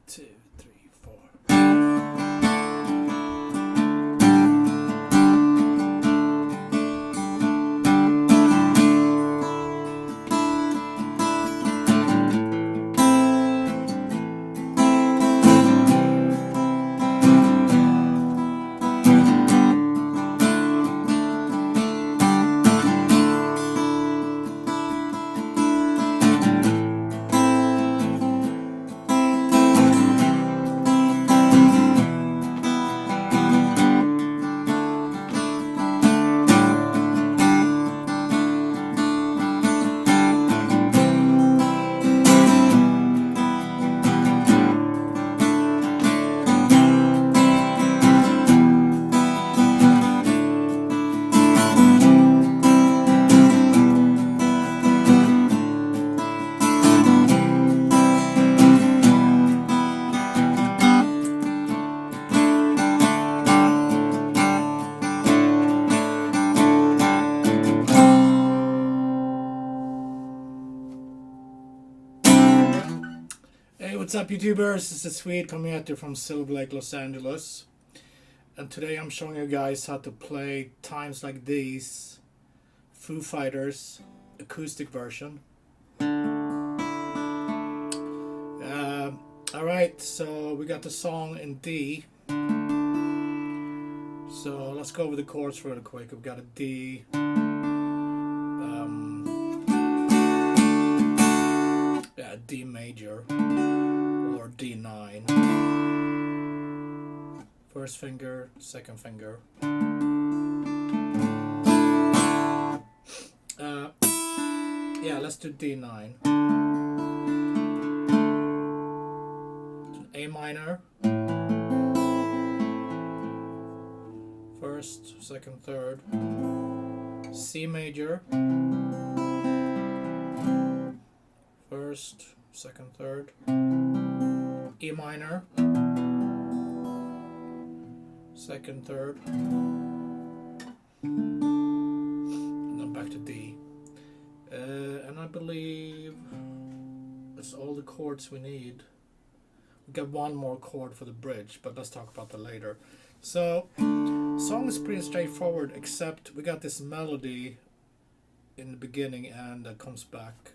2, 3, 4. Hey, what's up, YouTubers? This is Swede coming at you from Silver Lake, Los Angeles. And today I'm showing you guys how to play Times Like These, Foo Fighters acoustic version. Alright, so we got the song in D. So let's go over the chords really quick. We've got a D. D major or D9. First finger, second finger. Yeah, let's do D9. A minor. First, second, third. C major. First, second, third. E minor. Second, third. And then back to D. And I believe that's all the chords we need. We got one more chord for the bridge, but let's talk about that later. So, song is pretty straightforward, except we got this melody in the beginning and that comes back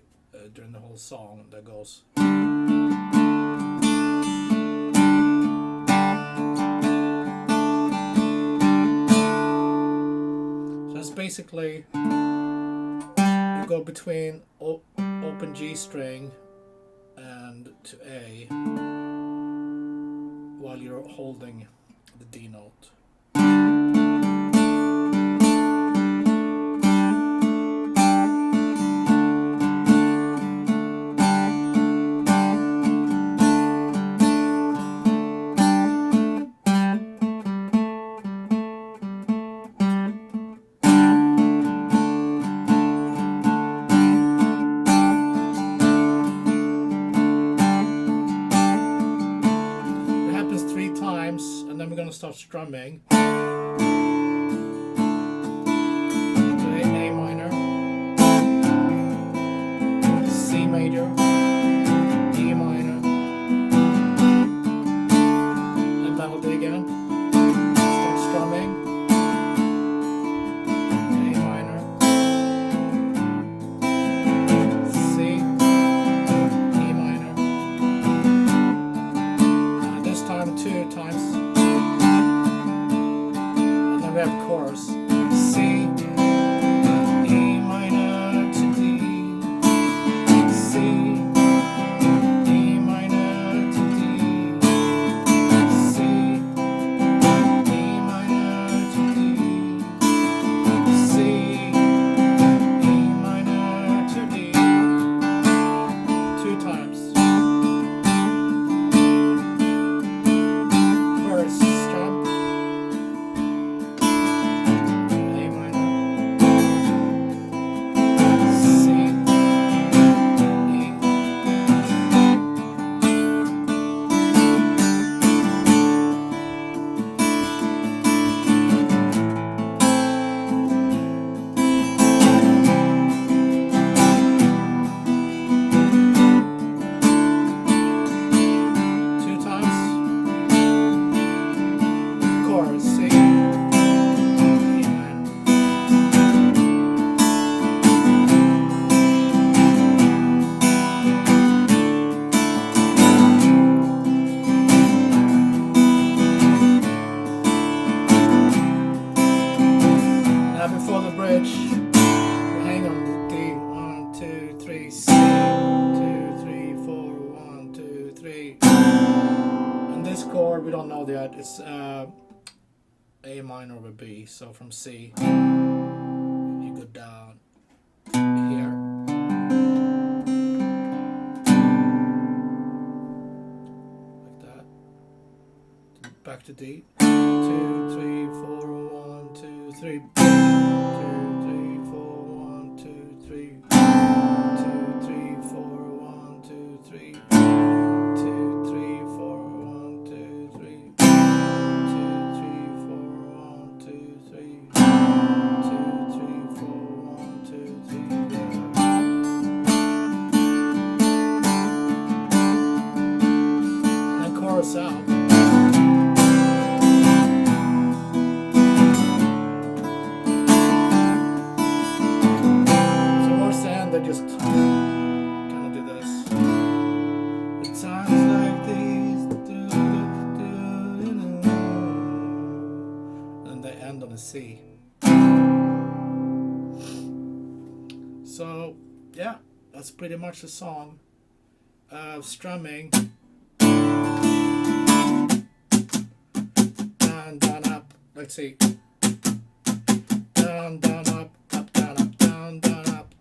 during the whole song that goes. So that's basically, you go between open G string and to A while you're holding the D note. And then we're going to start strumming. A minor, C major, E minor, and melody again. Start strumming. A minor, C, E minor. This time 2 times. We have chorus. C, E minor to D, C, E 3. And this chord we don't know yet. It's A minor over B. So from C, you go down here. Like that. Back to D. 2, 3, 4, 1, 2, 3. 2, 3, 4, 1, 2, 3. 2, 3, 4, 1, 2, 3. 2, 3, 4, 1, 2, 3. 2, 3, 4, 1, 2, 3. 2, 3, 4, 1, 2, 3. Yeah. And chorus out. Just kind of do this. At times like these, and they end on a C. So yeah, that's pretty much the song. Strumming. Down, down, up. Let's see. Down, down, up, up, down, up, down, down, up.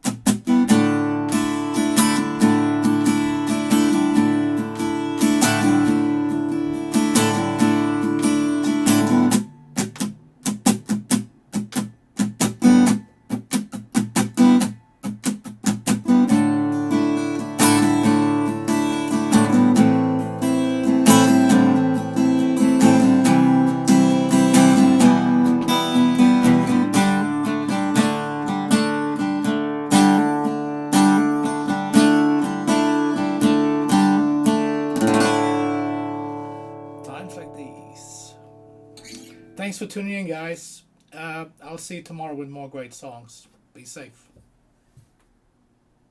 Like these. Thanks for tuning in, guys. I'll see you tomorrow with more great songs. Be safe.